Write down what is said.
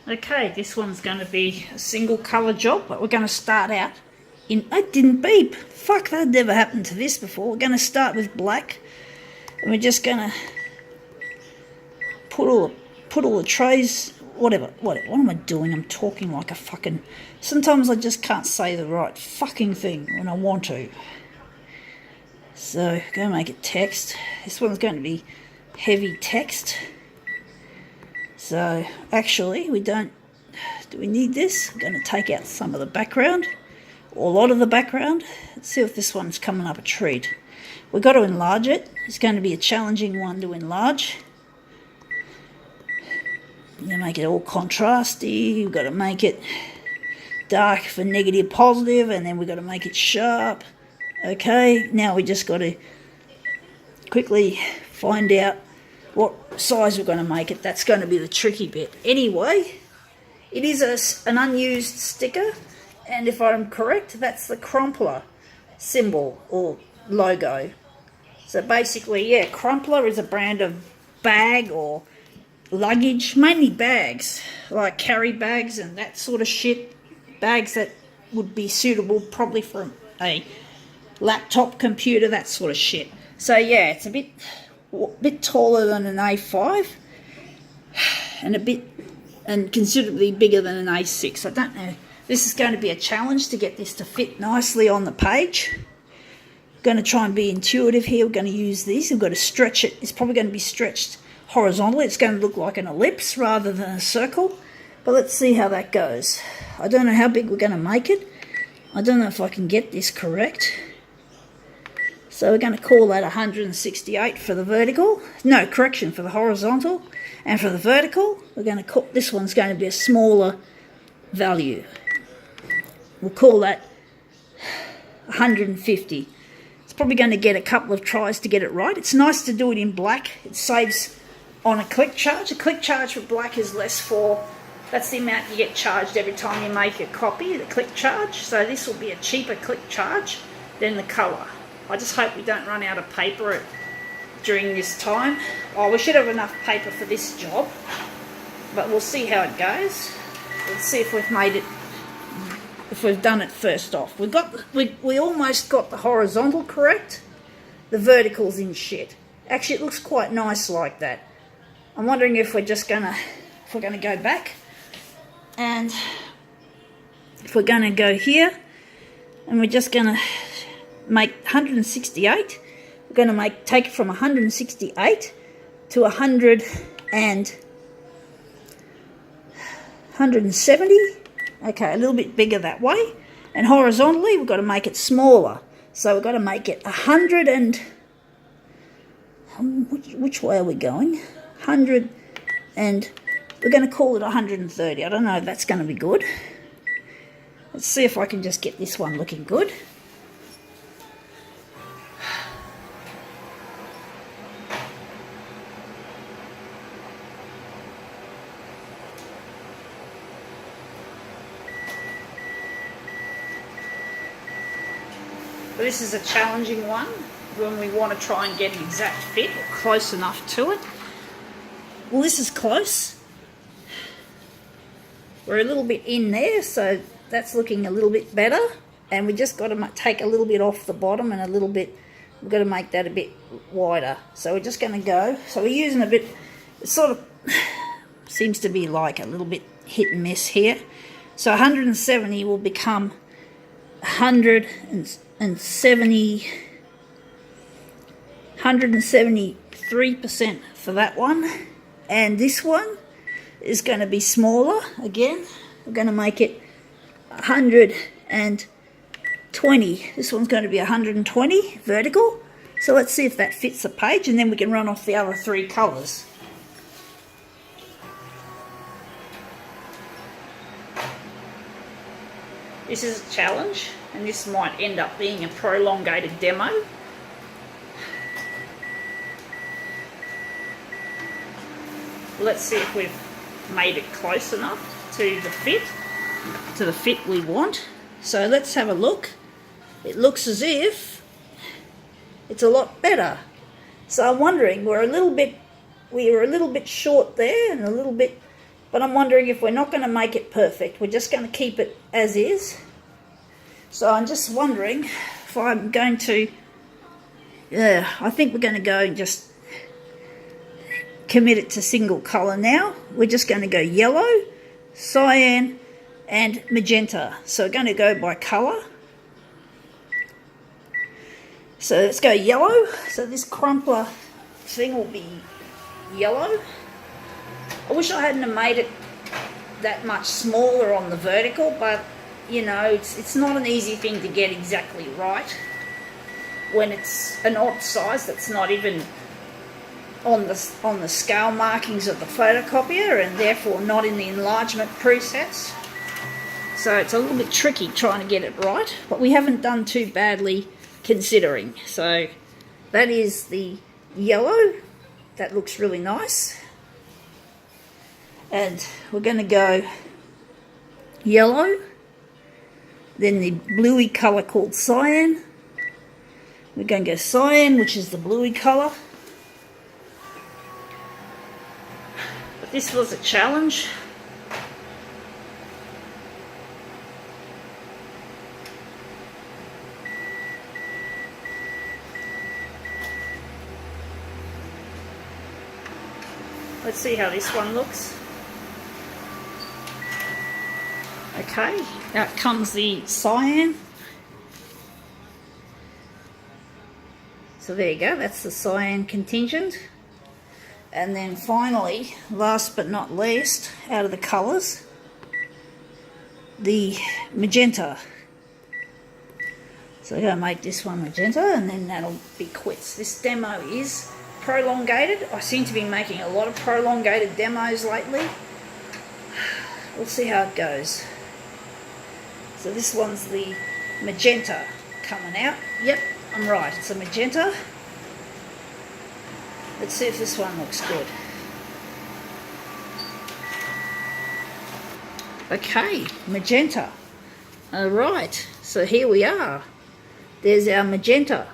Okay, this one's going to be a single colour job, but we're going to start out in... It didn't beep. Fuck, that never happened to this before. We're going to start with black, and we're just going to put all the trays... Whatever. What am I doing? I'm talking like a fucking... Sometimes I just can't say the right fucking thing when I want to. So, I'm going to make it text. This one's going to be heavy text. So, actually, we don't... Do we need this? I'm going to take out some of the background, or a lot of the background. Let's see if this one's coming up a treat. We've got to enlarge it. It's going to be a challenging one to enlarge. We're going to make it all contrasty. We've got to make it dark for negative, positive, and then we've got to make it sharp. Okay, now we just got to quickly find out what size we're going to make it. That's going to be the tricky bit. Anyway, it is an unused sticker, and if I'm correct, that's the Crumpler symbol or logo. So basically, yeah, Crumpler is a brand of bag or luggage, mainly bags, like carry bags and that sort of shit. Bags that would be suitable probably for a laptop, computer, that sort of shit. So yeah, it's a bit taller than an A5 and considerably bigger than an A6. I don't know. This is going to be a challenge to get this to fit nicely on the page. I'm going to try and be intuitive here. We're going to use these. We've got to stretch it. It's probably going to be stretched horizontally. It's going to look like an ellipse rather than a circle. But let's see how that goes. I don't know how big we're going to make it. I don't know if I can get this correct. So we're going to call that 168 for the vertical. No, correction, for the horizontal. And for the vertical, we're going to call, this one's going to be a smaller value. We'll call that 150. It's probably going to get a couple of tries to get it right. It's nice to do it in black. It saves on a click charge. A click charge for black is less for... That's the amount you get charged every time you make a copy, the click charge. So this will be a cheaper click charge than the colour. I just hope we don't run out of paper during this time. Oh, we should have enough paper for this job, but we'll see how it goes. Let's see if we've made it, if we've done it first off. We almost got the horizontal correct. The vertical's in shit. Actually, it looks quite nice like that. I'm wondering if we're just gonna, if we're gonna go back, and if we're gonna go here, and we're just gonna make 168. We're going to take it from 168 to 170. Okay, a little bit bigger that way. And horizontally, we've got to make it smaller. So we've got to make it 100 and... Which way are we going? 100 and... We're going to call it 130. I don't know if that's going to be good. Let's see if I can just get this one looking good. This is a challenging one when we want to try and get an exact fit or close enough to it. Well, this is close. We're a little bit in there, so that's looking a little bit better. And we just got to take a little bit off the bottom and a little bit, we've got to make that a bit wider. So we're just going to go, so we're using a bit, it sort of seems to be like a little bit hit and miss here. So 170 will become 173% for that one, and this one is going to be smaller again. We're going to make it 120. This one's going to be 120 vertical. So let's see if that fits the page, and then we can run off the other three colours. This is a challenge, and this might end up being a prolongated demo. Let's see if we've made it close enough to the fit we want. So let's have a look. It looks as if it's a lot better. So I'm wondering, we were a little bit short there and a little bit But I'm wondering if we're not going to make it perfect. We're just going to keep it as is. So I'm just wondering if I'm going to... Yeah, I think we're going to go and just commit it to single colour now. We're just going to go yellow, cyan and magenta. So we're going to go by colour. So let's go yellow. So this crumpler thing will be yellow. I wish I hadn't have made it that much smaller on the vertical, but you know, it's not an easy thing to get exactly right when it's an odd size that's not even on the scale markings of the photocopier and therefore not in the enlargement presets. So it's a little bit tricky trying to get it right, but we haven't done too badly considering. So that is the yellow. That looks really nice. And we're going to go yellow, then the bluey colour called cyan. We're going to go cyan, which is the bluey colour. But this was a challenge. Let's see how this one looks. Okay, out comes the cyan. So there you go, that's the cyan contingent. And then finally, last but not least, out of the colours, the magenta. So I'm going to make this one magenta and then that'll be quits. This demo is prolongated. I seem to be making a lot of prolongated demos lately. We'll see how it goes. So this one's the magenta coming out. Yep, I'm right, it's a magenta. Let's see if this one looks good. Okay, magenta. Alright, so here we are. There's our magenta.